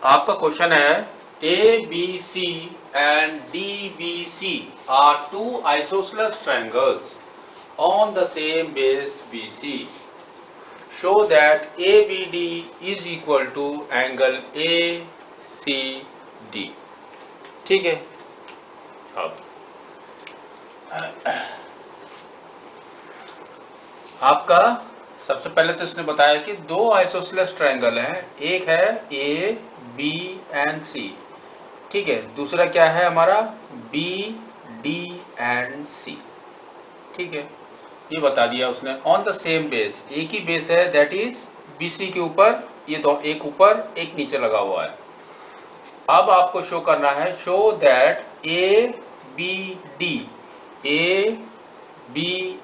आपका क्वेश्चन है A B C and D B C are two isosceles triangles on the same base BC. Show that ABD is equal to angle ACD. ठीक है। अब आपका सबसे पहले तो इसने बताया कि दो आइसोसेलेस ट्रायंगल हैं, एक है ए बी एंड सी, ठीक है, दूसरा क्या है हमारा बी डी एंड सी, ठीक है, ये बता दिया उसने। ऑन द सेम बेस, एक ही बेस है, दैट इज BC के ऊपर, ये दो एक ऊपर एक नीचे लगा हुआ है। अब आपको शो करना है, show that A B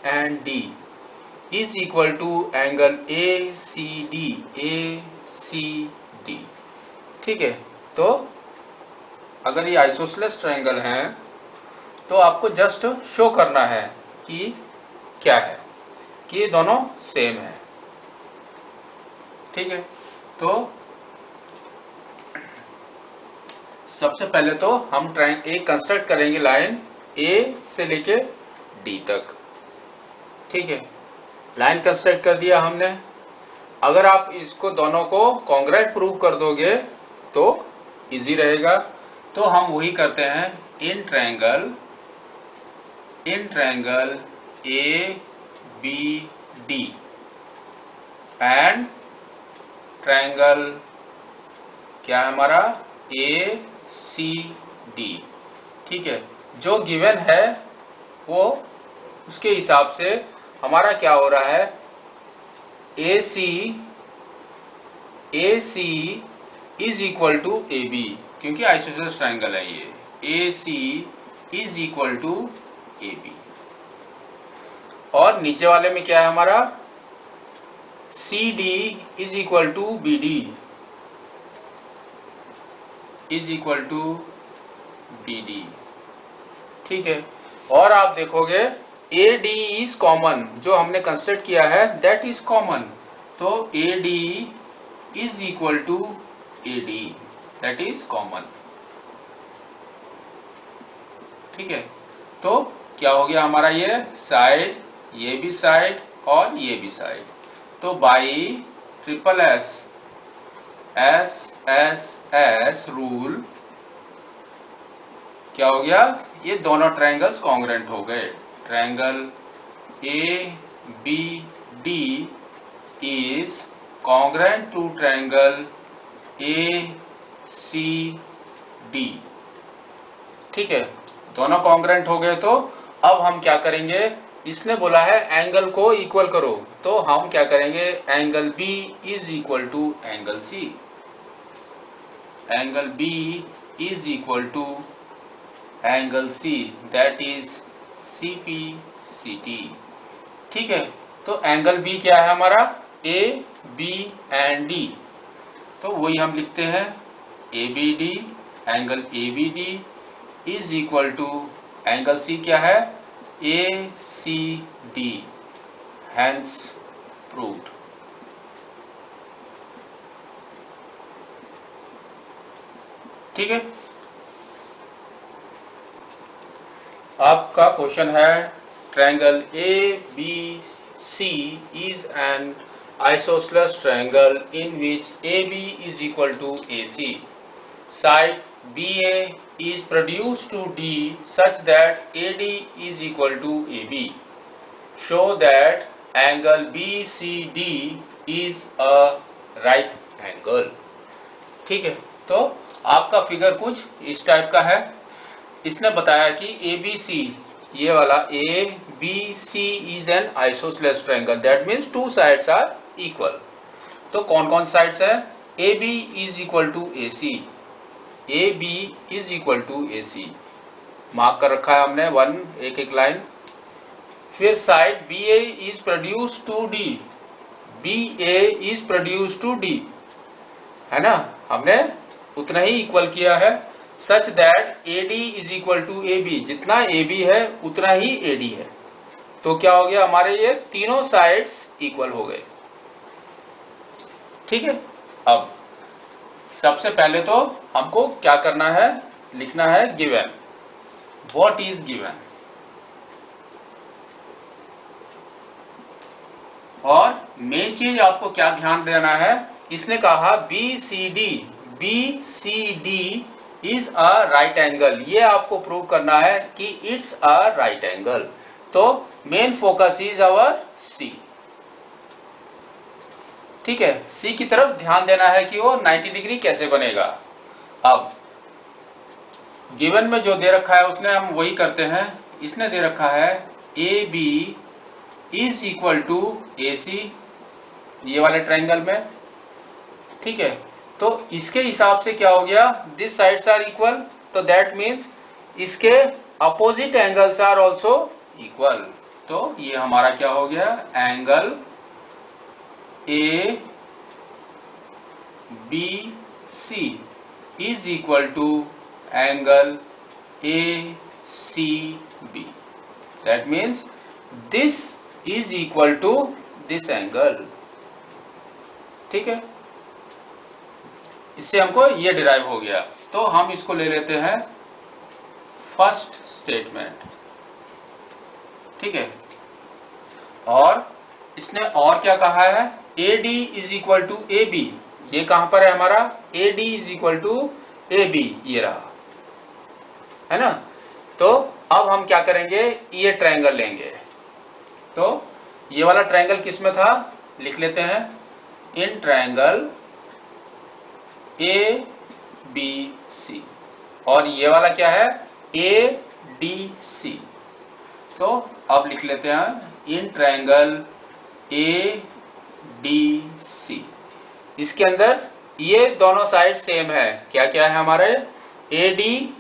and D is equal to angle ACD, ठीक है। तो अगर ये आइसोसेलेस ट्रायंगल हैं तो आपको जस्ट शो करना है कि क्या है, कि ये दोनों सेम है, ठीक है। तो सबसे पहले तो हम एक कंस्ट्रक्ट करेंगे लाइन A से लेके D तक, ठीक है। लाइन कंस्ट्रक्ट कर दिया हमने। अगर आप इसको दोनों को कॉन्ग्रेट प्रूव कर दोगे तो इजी रहेगा। तो हम वही करते हैं, in triangle ABD and triangle क्या है हमारा ACD, ठीक है। जो गिवन है वो उसके हिसाब से हमारा क्या हो रहा है, AC is equal to AB, क्योंकि आइसोसेलेस ट्रायंगल है ये, AC is equal to AB। और नीचे वाले में क्या है हमारा, CD is equal to BD, ठीक है। और आप देखोगे AD इज कॉमन, जो हमने कंस्ट्रक्ट किया है दैट इज कॉमन, तो AD is equal to AD, that is common, ठीक है। तो क्या हो गया हमारा, ये साइड, ये भी साइड और ये भी साइड, तो बाई ट्रिपल एस रूल क्या हो गया, ये दोनों ट्रायंगल्स कॉन्ग्रेंट हो गए। Triangle ABD is congruent to triangle ACD, ठीक है। दोनों कॉन्ग्रेंट हो गए। तो अब हम क्या करेंगे, इसने बोला है एंगल को इक्वल करो, तो हम क्या करेंगे, angle B is equal to angle C, angle B is equal to angle C, that is CPCT, ठीक है। तो एंगल B क्या है हमारा, AB एंड D, तो वही हम लिखते हैं ABD, angle ABD is equal to angle C क्या है, ACD, हैंस प्रूव्ड, ठीक है। आपका क्वेश्चन है, triangle ABC is an isosceles triangle in which AB is equal to AC. Side BA is produced to D such that AD is equal to AB. Show that angle BCD is a right angle, ठीक है। तो आपका figure कुछ इस type का है। इसने बताया कि ABC, ये वाला ABC is an isosceles triangle, that means two sides are equal. तो कौन कौन साइड्स है, AB is equal to AC, AB is equal to AC, mark कर रखा है हमने वन, एक एक लाइन। फिर side BA is produce to D, BA is produce to D, है ना, हमने उतना ही इक्वल किया है। Such that AD is equal to AB, जितना AB है उतना ही AD है। तो क्या हो गया, हमारे ये तीनों साइड्स इक्वल हो गए, ठीक है। अब सबसे पहले तो हमको क्या करना है, लिखना है गिवन। व्हाट इज गिवन, और मेन चीज आपको क्या ध्यान देना है, इसने कहा B C D is a right angle, ये आपको प्रूव करना है कि इट्स अ राइट एंगल। तो main focus is our C, ठीक है, सी की तरफ ध्यान देना है कि वो 90 डिग्री कैसे बनेगा। अब गिवन में जो दे रखा है उसने हम वही करते हैं। इसने दे रखा है A B is equal to A C, ये वाले ट्रायंगल में, ठीक है। तो इसके हिसाब से क्या हो गया, दिस साइड्स आर इक्वल, तो दैट मीन्स इसके opposite angles are also equal. तो ये हमारा क्या हो गया, angle A B C is equal to angle A C B, that means this is equal to this angle, ठीक है। इससे हमको ये डिराइव हो गया। तो हम इसको ले लेते हैं फर्स्ट स्टेटमेंट, ठीक है। और इसने और क्या कहा है, A D is equal to A B, ये कहां पर है हमारा, A D is equal to A B, ये रहा, है ना। तो अब हम क्या करेंगे, ये ट्रायंगल लेंगे। तो ये वाला ट्रायंगल किस में था, लिख लेते हैं, इन ट्रायंगल ए बी सी, और ये वाला क्या है, ए डी सी। तो अब लिख लेते हैं इन ट्रायंगल ए डी सी। इसके अंदर ये दोनों साइड सेम है, क्या क्या है हमारे, ए डी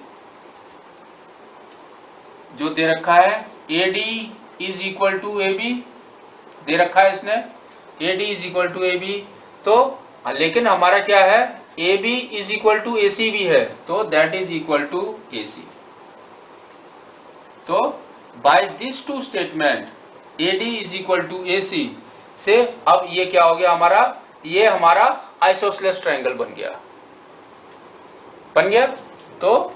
जो दे रखा है, A D is equal to A B दे रखा है इसने, A D is equal to A B. तो लेकिन हमारा क्या है, A B is equal to A C भी है, तो that is equal to A C. तो by this two statement A D is equal to A C से अब ये क्या हो गया हमारा, ये हमारा आइसोसेलेस ट्रायंगल बन गया। तो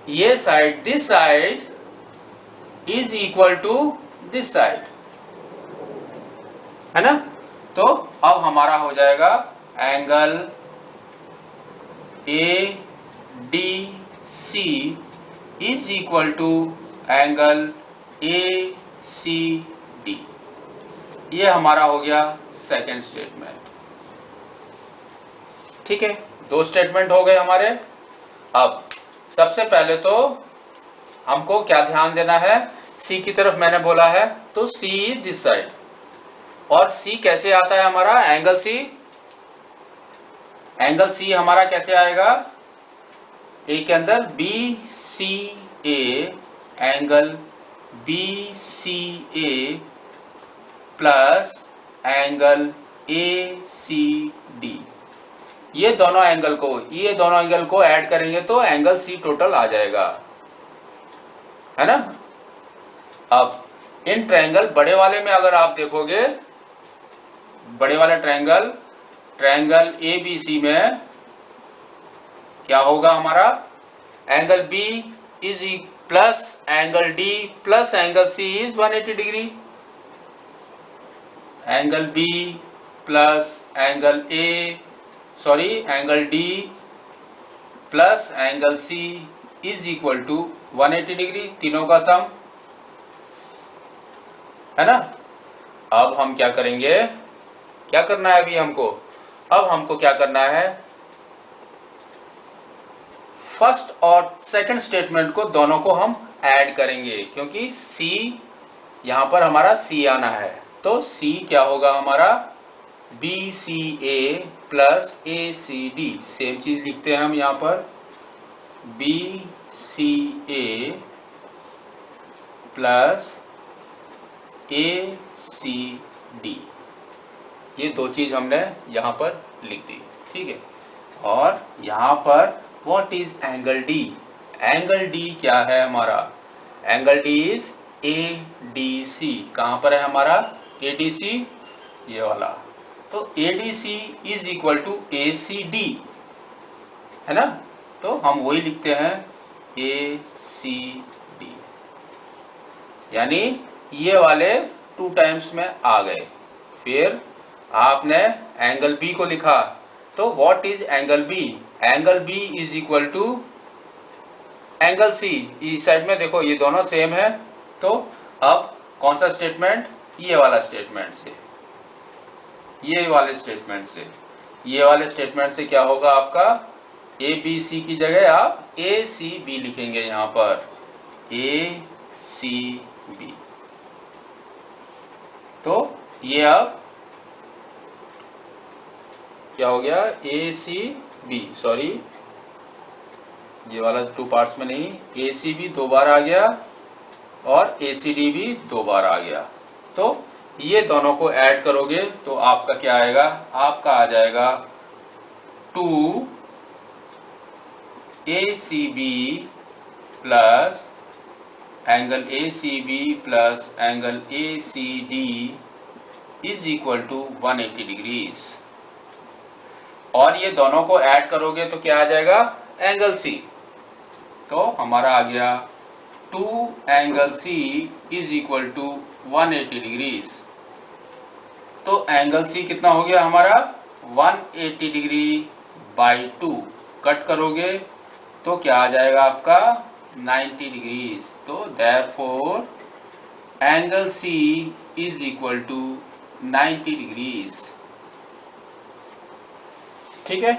ये side, this side is equal to this side, है ना। तो अब हमारा हो जाएगा angle A D C is equal to angle A C D, ये हमारा हो गया सेकेंड स्टेटमेंट, ठीक है। दो स्टेटमेंट हो गए हमारे। अब सबसे पहले तो हमको क्या ध्यान देना है, सी की तरफ मैंने बोला है, तो सी इज दिस साइड, और सी कैसे आता है हमारा, एंगल सी हमारा कैसे आएगा, ए के अंदर B C A, angle B C A plus angle A C D, ये दोनों एंगल को ऐड करेंगे तो एंगल सी टोटल आ जाएगा, है ना। अब इन ट्रायंगल बड़े वाले में अगर आप देखोगे, बड़े वाले ट्रायंगल ए बी सी में क्या होगा हमारा, angle B is plus angle D plus angle C is 180 degree, angle B plus angle D plus angle C is equal to 180 degree, तीनों का सम, है ना। अब हम क्या करेंगे, क्या करना है अभी हमको, अब हमको क्या करना है, फर्स्ट और सेकंड स्टेटमेंट को दोनों को हम ऐड करेंगे, क्योंकि सी यहां पर हमारा सी आना है। तो सी क्या होगा हमारा, B C A plus A C D, same चीज लिखते हैं हम यहां पर, B C A plus A C D, ये दो चीज हमने यहां पर लिख दी, ठीक है। और यहां पर what is angle D, angle D क्या है हमारा, angle D is A D C, कहां पर है हमारा ए डी सी, ये वाला। तो ADC is equal to ACD, है ना। तो हम वही लिखते हैं ACD, यानी ये वाले 2 टाइम्स में आ गए। फिर आपने एंगल B को लिखा, तो what is angle B? Angle B is equal to angle C। इस साइड में देखो ये दोनों सेम है, तो अब कौन सा स्टेटमेंट? ये वाला स्टेटमेंट से, ये वाले स्टेटमेंट से, ये वाले स्टेटमेंट से क्या होगा आपका? ABC की जगह आप ACB लिखेंगे यहाँ पर, ACB। तो ये अब क्या हो गया? ACB, सॉरी ये वाला 2 पार्ट्स में नहीं, ACB 2 बार आ गया और ACD भी 2 बार आ गया। तो ये दोनों को ऐड करोगे तो आपका क्या आएगा? आपका आ जाएगा 2 ACB plus angle ACB plus angle ACD is equal to 180 degrees. और ये दोनों को ऐड करोगे तो क्या आ जाएगा? Angle C। तो हमारा आ गया 2 angle C is equal to 180 degrees. तो एंगल C कितना हो गया हमारा? 180 डिग्री बाई 2 कट करोगे तो क्या आ जाएगा आपका? 90 डिग्रीज। तो therefore angle C is equal to 90 degrees. ठीक है।